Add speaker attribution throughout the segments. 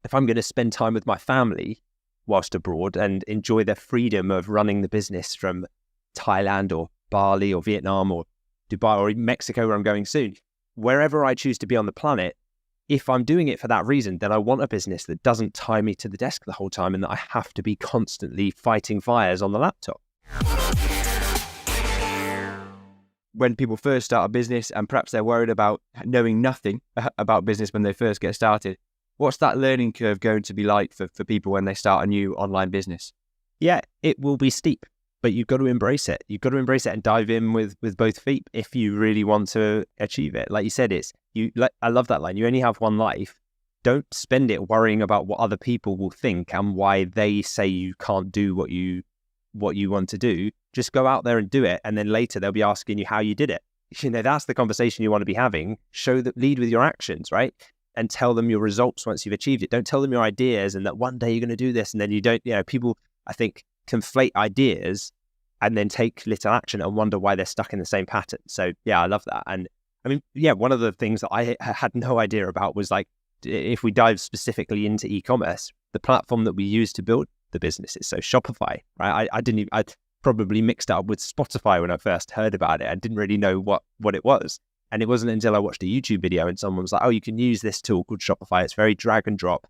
Speaker 1: if I'm going to spend time with my family whilst abroad and enjoy the freedom of running the business from Thailand or Bali or Vietnam or Dubai or even Mexico where I'm going soon, wherever I choose to be on the planet, if I'm doing it for that reason, then I want a business that doesn't tie me to the desk the whole time and that I have to be constantly fighting fires on the laptop.
Speaker 2: When people first start a business and perhaps they're worried about knowing nothing about business when they first get started, what's that learning curve going to be like for people when they start a new online business?
Speaker 1: Yeah, it will be steep, but you've got to embrace it. You've got to embrace it and dive in with both feet if you really want to achieve it. Like you said, I love that line. You only have one life. Don't spend it worrying about what other people will think and why they say you can't do what you want to do. Just go out there and do it. And then later they'll be asking you how you did it. That's the conversation you want to be having. Lead with your actions, right? And tell them your results once you've achieved it. Don't tell them your ideas and that one day you're going to do this and then you don't. People, I think, conflate ideas and then take little action and wonder why they're stuck in the same pattern. So yeah, I love that. And I mean, yeah, one of the things that I had no idea about was like, if we dive specifically into e-commerce, the platform that we use to build the business is so Shopify, right? I probably mixed it up with Spotify when I first heard about it. I didn't really know what it was. And it wasn't until I watched a YouTube video and someone was like, oh, you can use this tool called Shopify. It's very drag and drop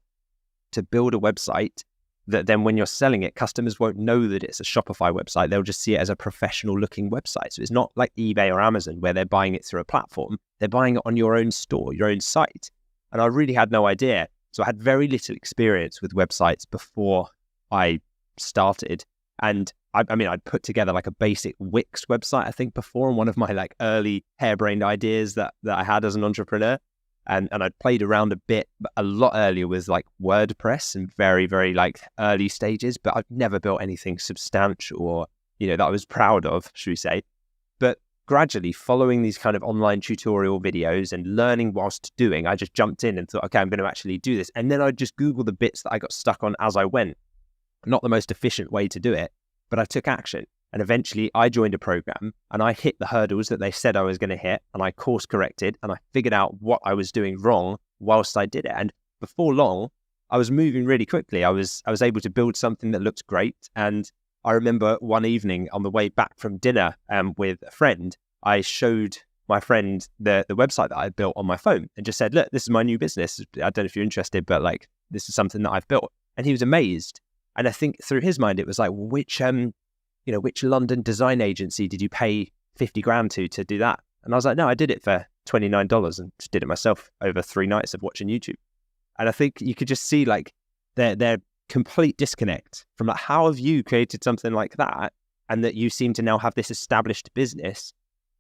Speaker 1: to build a website that then when you're selling it, customers won't know that it's a Shopify website. They'll just see it as a professional looking website. So it's not like eBay or Amazon where they're buying it through a platform. They're buying it on your own store, your own site. And I really had no idea. So I had very little experience with websites before I started. And I'd put together like a basic Wix website, I think, before, and one of my like early harebrained ideas that I had as an entrepreneur. And I'd played around a bit, but a lot earlier with like WordPress and very, very like early stages, but I've never built anything substantial or, that I was proud of, should we say. But gradually following these kind of online tutorial videos and learning whilst doing, I just jumped in and thought, okay, I'm going to actually do this. And then I'd just Google the bits that I got stuck on as I went. Not the most efficient way to do it, but I took action. And eventually I joined a program and I hit the hurdles that they said I was going to hit, and I course corrected and I figured out what I was doing wrong whilst I did it. And before long, I was moving really quickly. I was able to build something that looked great. And I remember one evening on the way back from dinner with a friend, I showed my friend the website that I built on my phone and just said, look, this is my new business. I don't know if you're interested, but like, this is something that I've built. And he was amazed. And I think through his mind, it was like, which London design agency did you pay 50 grand to do that? And I was like, no, I did it for $29 and just did it myself over 3 nights of watching YouTube. And I think you could just see like their complete disconnect from like, how have you created something like that? And that you seem to now have this established business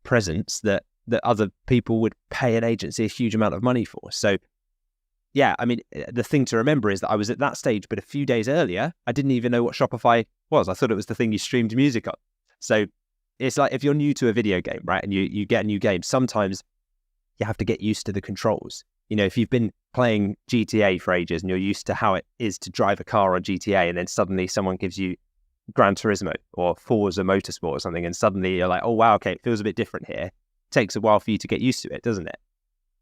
Speaker 1: presence that other people would pay an agency a huge amount of money for. So yeah, I mean, the thing to remember is that I was at that stage, but a few days earlier, I didn't even know what Shopify was. I thought it was the thing you streamed music on. So it's like if you're new to a video game, right, and you get a new game, sometimes you have to get used to the controls. If you've been playing GTA for ages and you're used to how it is to drive a car on GTA, and then suddenly someone gives you Gran Turismo or Forza Motorsport or something, and suddenly you're like, oh, wow, okay, it feels a bit different here. It takes a while for you to get used to it, doesn't it?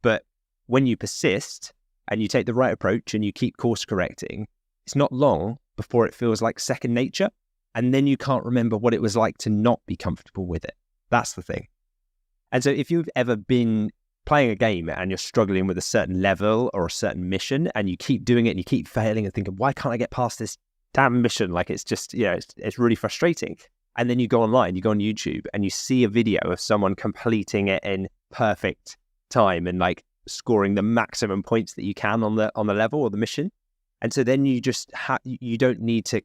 Speaker 1: But when you persist and you take the right approach and you keep course correcting, it's not long before it feels like second nature. And then you can't remember what it was like to not be comfortable with it. That's the thing. And so if you've ever been playing a game and you're struggling with a certain level or a certain mission and you keep doing it and you keep failing and thinking, why can't I get past this damn mission? Like it's just, it's really frustrating. And then you go online, you go on YouTube and you see a video of someone completing it in perfect time and like scoring the maximum points that you can on the level or the mission. And so then you just you don't need to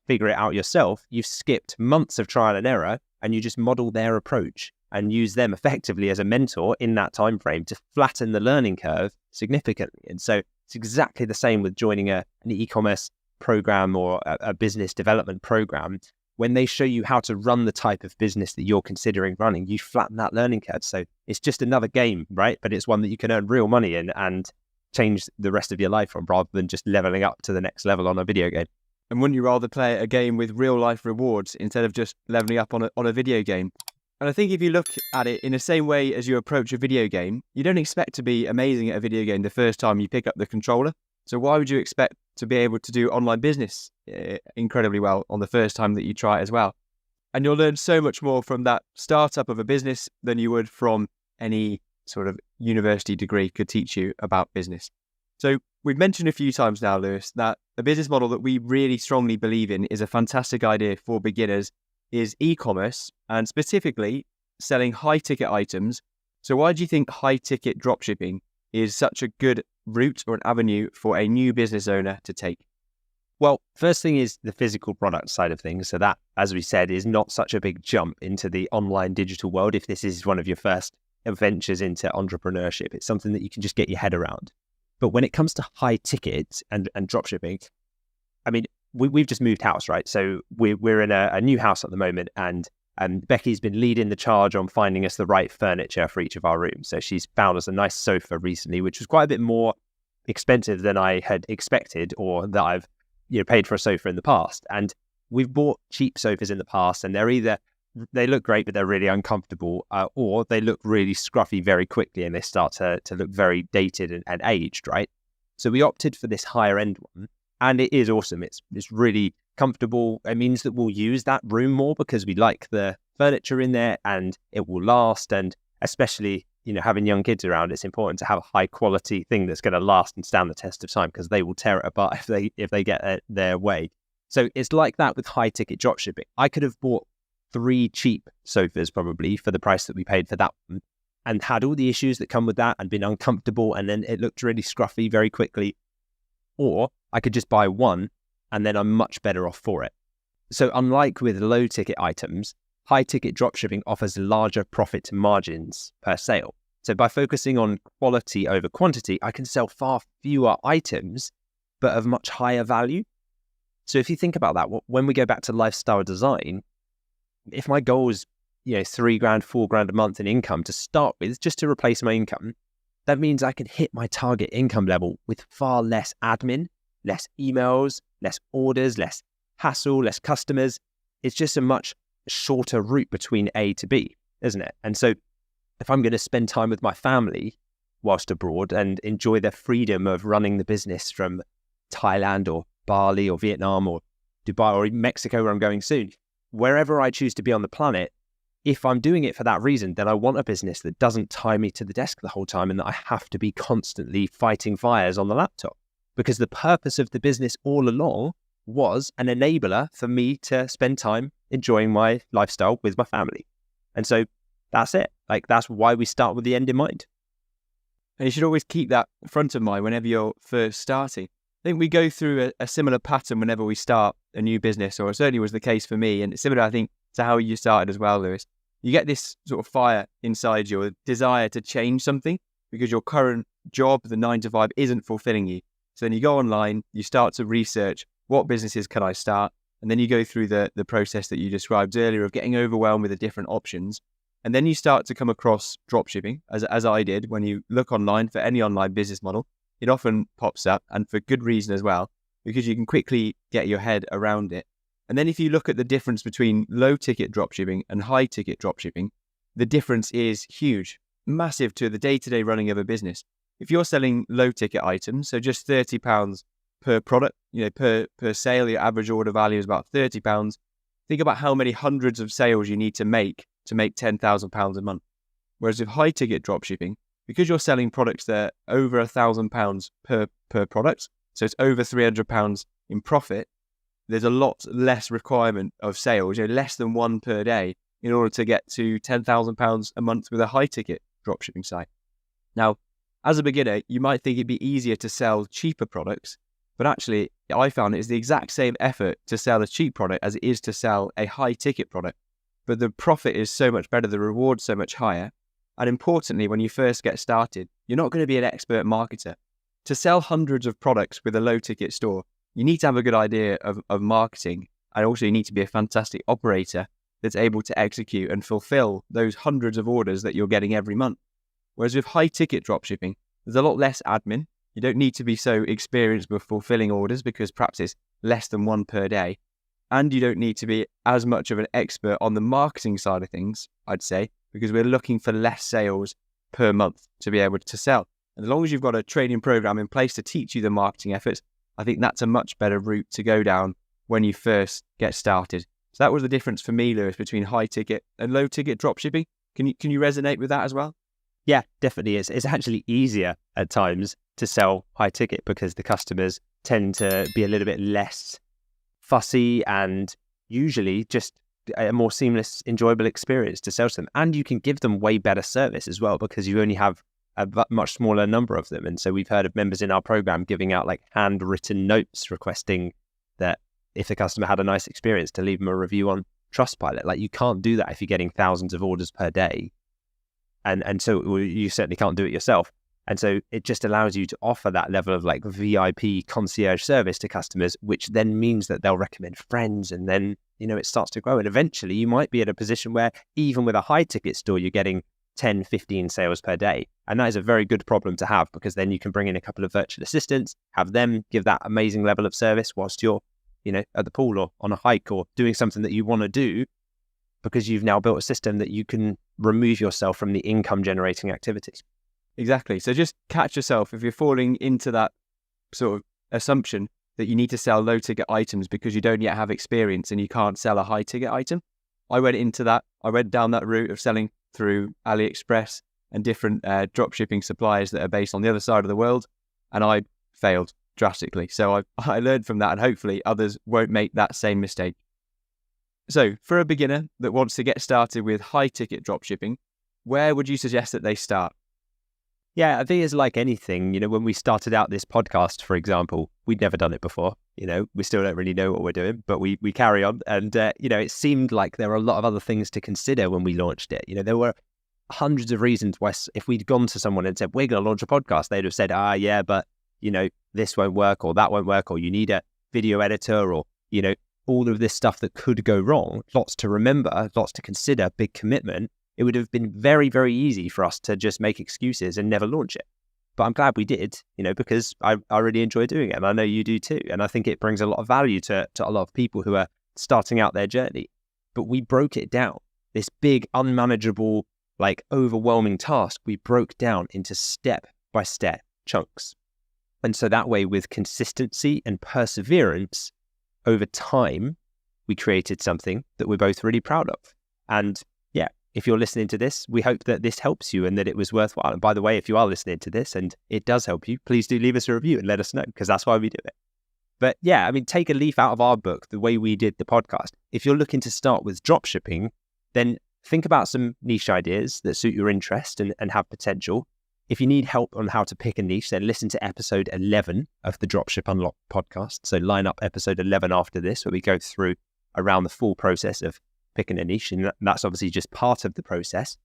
Speaker 1: figure it out yourself. You've skipped months of trial and error and you just model their approach and use them effectively as a mentor in that time frame to flatten the learning curve significantly. And so it's exactly the same with joining an e-commerce program or a business development program. When they show you how to run the type of business that you're considering running, you flatten that learning curve. So it's just another game, right? But it's one that you can earn real money in and change the rest of your life on, rather than just leveling up to the next level on a video game.
Speaker 2: And wouldn't you rather play a game with real life rewards instead of just leveling up on a video game? And I think if you look at it in the same way as you approach a video game, you don't expect to be amazing at a video game the first time you pick up the controller. So why would you expect to be able to do online business incredibly well on the first time that you try it as well? And you'll learn so much more from that startup of a business than you would from any sort of university degree could teach you about business. So we've mentioned a few times now, Lewis, that a business model that we really strongly believe in is a fantastic idea for beginners is e-commerce, and specifically selling high-ticket items. So why do you think high-ticket dropshipping is such a good route or an avenue for a new business owner to take?
Speaker 1: Well, first thing is the physical product side of things. So that, as we said, is not such a big jump into the online digital world. If this is one of your first ventures into entrepreneurship, it's something that you can just get your head around. But when it comes to high tickets and dropshipping, I mean, we've just moved house, right? So we're in a new house at the moment, and Becky's been leading the charge on finding us the right furniture for each of our rooms. So she's found us a nice sofa recently, which was quite a bit more expensive than I had expected, or that I've paid for a sofa in the past. And we've bought cheap sofas in the past, and they look great, but they're really uncomfortable, or they look really scruffy very quickly, and they start to look very dated and aged, right? So we opted for this higher end one, and it is awesome. It's really comfortable. It means that we'll use that room more because we like the furniture in there, and it will last. And especially, having young kids around, it's important to have a high quality thing that's going to last and stand the test of time, because they will tear it apart if they get their way. So it's like that with high ticket dropshipping. I could have bought 3 cheap sofas probably for the price that we paid for that one, and had all the issues that come with that and been uncomfortable, and then it looked really scruffy very quickly. Or I could just buy one, and then I'm much better off for it. So unlike with low ticket items, high ticket dropshipping offers larger profit margins per sale. So by focusing on quality over quantity, I can sell far fewer items, but of much higher value. So if you think about that, when we go back to lifestyle design, if my goal is, $3,000, $4,000 a month in income to start with, just to replace my income, that means I can hit my target income level with far less admin, less emails, less orders, less hassle, less customers. It's just a much shorter route between A to B, isn't it? And so if I'm going to spend time with my family whilst abroad and enjoy the freedom of running the business from Thailand or Bali or Vietnam or Dubai or even Mexico, where I'm going soon, wherever I choose to be on the planet, if I'm doing it for that reason, then I want a business that doesn't tie me to the desk the whole time and that I have to be constantly fighting fires on the laptop. Because the purpose of the business all along was an enabler for me to spend time enjoying my lifestyle with my family. And so that's it. That's why we start with the end in mind.
Speaker 2: And you should always keep that front of mind whenever you're first starting. I think we go through a similar pattern whenever we start a new business, or it certainly was the case for me. And it's similar, I think, to how you started as well, Lewis. You get this sort of fire inside you, a desire to change something because your current job, the 9 to 5, isn't fulfilling you. So then you go online, you start to research what businesses can I start? And then you go through the process that you described earlier of getting overwhelmed with the different options. And then you start to come across dropshipping, as I did. When you look online for any online business model, it often pops up, and for good reason as well, because you can quickly get your head around it. And then if you look at the difference between low ticket dropshipping and high ticket dropshipping, the difference is huge, massive to the day-to-day running of a business. If you're selling low ticket items, so just £30 per product, per sale, your average order value is about £30. Think about how many hundreds of sales you need to make £10,000 a month. Whereas with high ticket dropshipping, because you're selling products that are over £1,000 per product, so it's over £300 in profit, there's a lot less requirement of sales, less than 1 per day, in order to get to £10,000 a month with a high ticket dropshipping site. Now, as a beginner, you might think it'd be easier to sell cheaper products, but actually, I found it's the exact same effort to sell a cheap product as it is to sell a high ticket product. But the profit is so much better, the reward's so much higher. And importantly, when you first get started, you're not going to be an expert marketer. To sell hundreds of products with a low ticket store, you need to have a good idea of marketing, and also you need to be a fantastic operator that's able to execute and fulfill those hundreds of orders that you're getting every month. Whereas with high ticket dropshipping, there's a lot less admin. You don't need to be so experienced with fulfilling orders because perhaps it's less than 1 per day. And you don't need to be as much of an expert on the marketing side of things, I'd say, because we're looking for less sales per month to be able to sell. And as long as you've got a training program in place to teach you the marketing efforts, I think that's a much better route to go down when you first get started. So that was the difference for me, Lewis, between high ticket and low ticket dropshipping. Can you resonate with that as well?
Speaker 1: Yeah, definitely is. It's actually easier at times to sell high ticket because the customers tend to be a little bit less fussy and usually just a more seamless, enjoyable experience to sell to them. And you can give them way better service as well because you only have a much smaller number of them. And so we've heard of members in our program giving out like handwritten notes requesting that if the customer had a nice experience to leave them a review on Trustpilot. Like you can't do that if you're getting thousands of orders per day. And so you certainly can't do it yourself. And so it just allows you to offer that level of like VIP concierge service to customers, which then means that they'll recommend friends and then, it starts to grow. And eventually you might be at a position where even with a high ticket store, you're getting 10, 15 sales per day. And that is a very good problem to have because then you can bring in a couple of virtual assistants, have them give that amazing level of service whilst you're, at the pool or on a hike or doing something that you want to do because you've now built a system that you can remove yourself from the income generating activities.
Speaker 2: Exactly. So just catch yourself if you're falling into that sort of assumption that you need to sell low ticket items because you don't yet have experience and you can't sell a high ticket item. I went into that. I went down that route of selling through AliExpress and different dropshipping suppliers that are based on the other side of the world. And I failed drastically. So I learned from that and hopefully others won't make that same mistake. So for a beginner that wants to get started with high ticket dropshipping, where would you suggest that they start?
Speaker 1: Yeah, I think it's like anything, when we started out this podcast, for example, we'd never done it before, we still don't really know what we're doing, but we carry on. And, it seemed like there were a lot of other things to consider when we launched it. There were hundreds of reasons why if we'd gone to someone and said, we're going to launch a podcast, they'd have said, yeah, but, this won't work or that won't work, or you need a video editor or, all of this stuff that could go wrong, lots to remember, lots to consider, big commitment. It would have been very, very easy for us to just make excuses and never launch it. But I'm glad we did, because I really enjoy doing it. And I know you do too. And I think it brings a lot of value to a lot of people who are starting out their journey. But we broke it down. This big, unmanageable, overwhelming task, we broke down into step-by-step chunks. And so that way, with consistency and perseverance, over time, we created something that we're both really proud of. And yeah, if you're listening to this, we hope that this helps you and that it was worthwhile. And by the way, if you are listening to this and it does help you, please do leave us a review and let us know because that's why we do it. But yeah, take a leaf out of our book, the way we did the podcast. If you're looking to start with dropshipping, then think about some niche ideas that suit your interest and have potential. If you need help on how to pick a niche, then listen to episode 11 of the Dropship Unlocked podcast. So line up episode 11 after this, where we go through around the full process of picking a niche. And that's obviously just part of the process.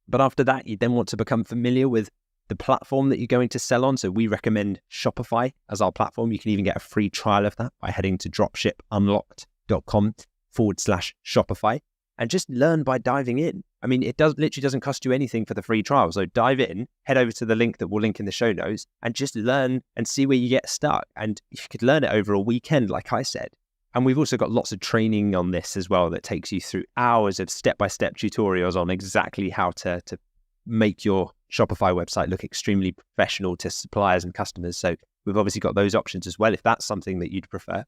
Speaker 1: But after that, you then want to become familiar with the platform that you're going to sell on. So we recommend Shopify as our platform. You can even get a free trial of that by heading to dropshipunlocked.com/Shopify and just learn by diving in. It literally doesn't cost you anything for the free trial. So dive in, head over to the link that we'll link in the show notes and just learn and see where you get stuck. And you could learn it over a weekend, like I said. And we've also got lots of training on this as well that takes you through hours of step-by-step tutorials on exactly how to make your Shopify website look extremely professional to suppliers and customers. So we've obviously got those options as well, if that's something that you'd prefer.